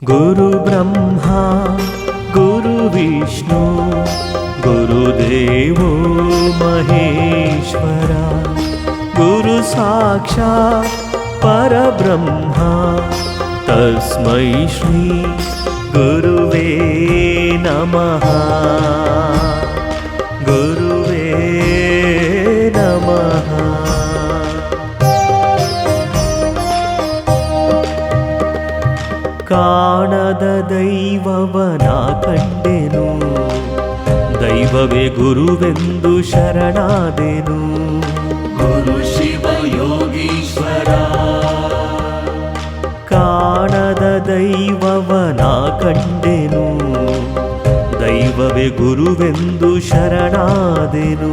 ಗುರು ಬ್ರಹ್ಮ ಗುರು ವಿಷ್ಣು ಗುರುದೇವೋ ಮಹೇಶ್ವರ ಗುರು ಸಾಕ್ಷಾತ್ ಪರಬ್ರಹ್ಮ ತಸ್ಮೈ ಶ್ರೀ ಗುರುವೇ ನಮಃ. ಗುರುವೇ ನಮಃ. ಕಾಣದ ದೈವವನ ಕಂಡೆನು, ದೈವವೇ ಗುರುವೆಂದು ಶರಣಾದೆನು. ಗುರು ಶಿವ ಯೋಗೀಶ್ವರ. ಕಾಣದ ದೈವವನ ಕಂಡೆನು, ದೈವವೇ ಗುರುವೆಂದು ಶರಣಾದೆನು.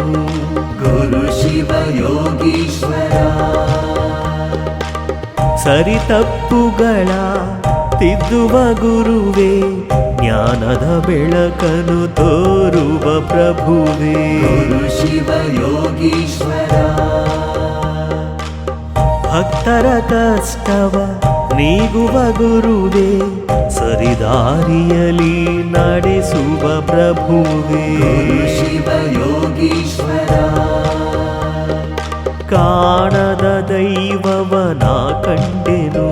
ಗುರು ಶಿವ ಯೋಗೀಶ್ವರ. ಸರಿತಪ್ಪುಗಳ ತಿದ್ದುವ ಗುರುವೇ, ಜ್ಞಾನದ ಬೆಳಕನು ತೋರುವ ಪ್ರಭುವೇ. ಗುರು ಶಿವ ಯೋಗೀಶ್ವರ. ಭಕ್ತರ ಕಷ್ಟವ ನೀಗುವ ಗುರುವೇ, ಸರಿದಾರಿಯಲಿ ನಡೆಸುವ ಪ್ರಭುವೇ. ಗುರು ಶಿವ ಯೋಗೀಶ್ವರ. ಕಾಣದ ದೈವವನ ಕಂಡೆನು,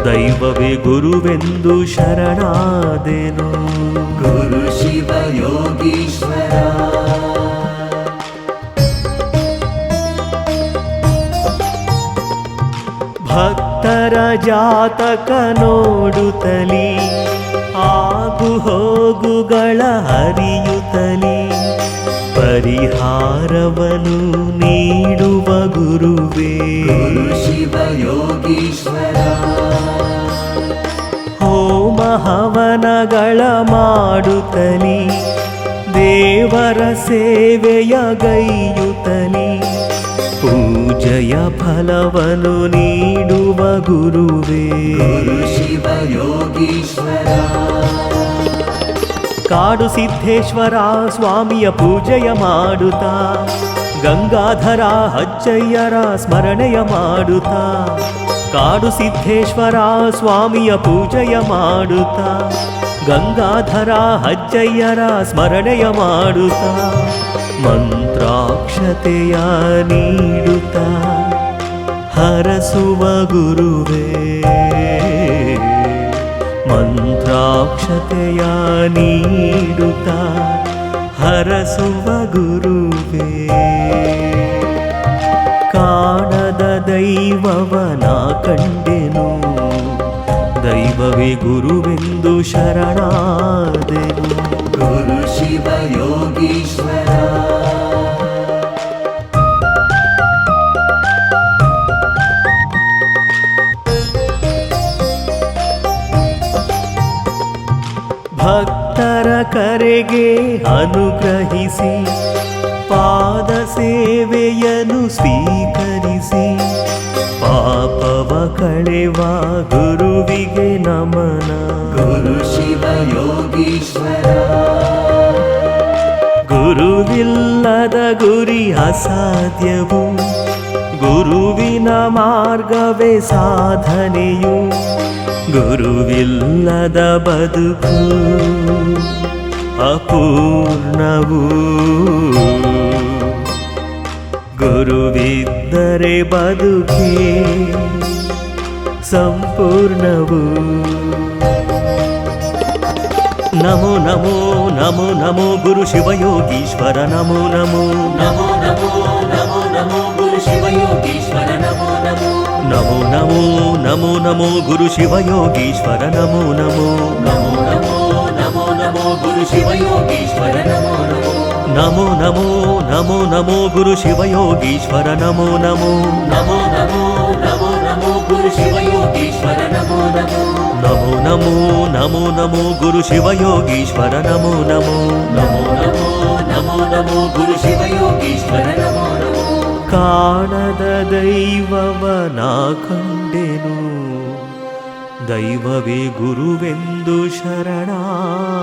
ದೈವವೇ ಗುರುವೆಂದು ಶರಣಾದೆನು. ಗುರು ಶಿವ ಯೋಗೀಶ್ವರ. ಭಕ್ತರ ಜಾತಕ ನೋಡುತ್ತಲಿ, ಆಗು ಹೋಗುಗಳ ಹರಿಯುತ್ತಲಿ, ಪರಿಹಾರವನ್ನು ನೀಡುವ ಗುರುವೇ. ಗುರು ಶಿವ ಯೋಗೀಶ್ವರ. ಹೋಮ ಹವನಗಳ ಮಾಡುತ್ತಲಿ, ದೇವರ ಸೇವೆಯ ಗೈಯುತ್ತಲಿ, ಪೂಜೆಯ ಫಲವನ್ನು ನೀಡುವ ಗುರುವೇ. ಗುರು ಶಿವ ಯೋಗೀಶ್ವರ. ಕಾಡು ಸಿದ್ದೇಶ್ವರ ಸ್ವಾಮಿಯ ಪೂಜೆಯ ಮಾಡುತ್ತಾ, ಗಂಗಾಧರ ಅಜ್ಜಯ್ಯರ ಸ್ಮರಣೆಯ ಮಾಡುತ್ತಾ, ಕಾಡು ಸಿದ್ದೇಶ್ವರ ಸ್ವಾಮಿಯ ಪೂಜೆಯ ಮಾಡುತ್ತಾ, ಗಂಗಾಧರ ಅಜ್ಜಯ್ಯರ ಸ್ಮರಣೆಯ ಮಾಡುತ್ತಾ, ಮಂತ್ರಾಕ್ಷತೆಯ ನೀಡುತ್ತಾ ಹರಸುವ ಗುರುವೇ. ಮಂತ್ರಾಕ್ಷತೆಯ ನೀಡುತ್ತಾ ಹರಸುವ ಗುರುವೇ. ಕಾಣದ ದೈವವನ ಕಂಡೆನು, ದೈವವೇ ಗುರುವೆಂದು ಶರಣಾದೆನು. ಗುರು ಶಿವ ಯೋಗೀಶ್ವರ. ಭಕ್ತರ ಕರೆಗೆ ಅನುಗ್ರಹಿಸಿ, ಪಾದ ಸೇವೆಯನ್ನು ಸ್ವೀಕರಿಸಿ, ಪಾಪವ ಕಳೆವ ಗುರುವಿಗೆ ನಮನ. ಗುರು ಶಿವ ಯೋಗೀಶ್ವರ. ಗುರುವಿಲ್ಲದ ಗುರಿ ಅಸಾಧ್ಯವು, ಗುರುವಿನ ಮಾರ್ಗವೇ ಸಾಧನೆಯು, ಗುರುವಿಲ್ಲದ ಬದುಕು ಅಪೂರ್ಣವು, ಗುರುವಿದ್ದರೆ ಬದುಕೇ ಸಂಪೂರ್ಣವು. ನಮೋ ನಮೋ ನಮೋ ನಮೋ ಗುರು ಶಿವಯೋಗೀಶ್ವರ. ನಮೋ ನಮೋ ನಮೋ ನಮೋ ನಮೋ ನಮೋ ಗುರು ಶಿವ ಯೋಗೀಶ್ವರ. ನಮೋ ನಮೋ ನಮೋ ನಮೋ ನಮೋ ನಮೋ ಗುರು ಶಿವಯೋಗೀಶ್ವರ. ನಮೋ ನಮೋ ನಮೋ ನಮೋ ನಮೋ ನಮೋ ಗುರು ಶಿವ ಯೋಗೀಶ್ವರ. ನಮೋ ನಮೋ ನಮೋ ನಮೋ ನಮೋ ನಮೋ ಗುರು ಶಿವಯೋಗೀಶ್ವರ. ನಮೋ ನಮೋ ನಮೋ ನಮೋ ನಮೋ ನಮೋ ಗುರು ಶಿವ ಯೋಗೀಶ್ವರ. ನಮೋ ನಮೋ ನಮೋ ನಮೋ ನಮೋ ನಮೋ ಗುರು ಶಿವಯೋಗೀಶ್ವರ. ನಮೋ ನಮೋ ನಮೋ ನಮೋ ನಮೋ ನಮೋ ಗುರು ಶಿವ ಯೋಗೀಶ್ವರ. ನಮೋ ನಮೋ. ಕಾಣದ ದೈವವನ ಕಂಡೆನು, ದೈವವೇ ಗುರುವೆಂದು ಶರಣಾದೆನು.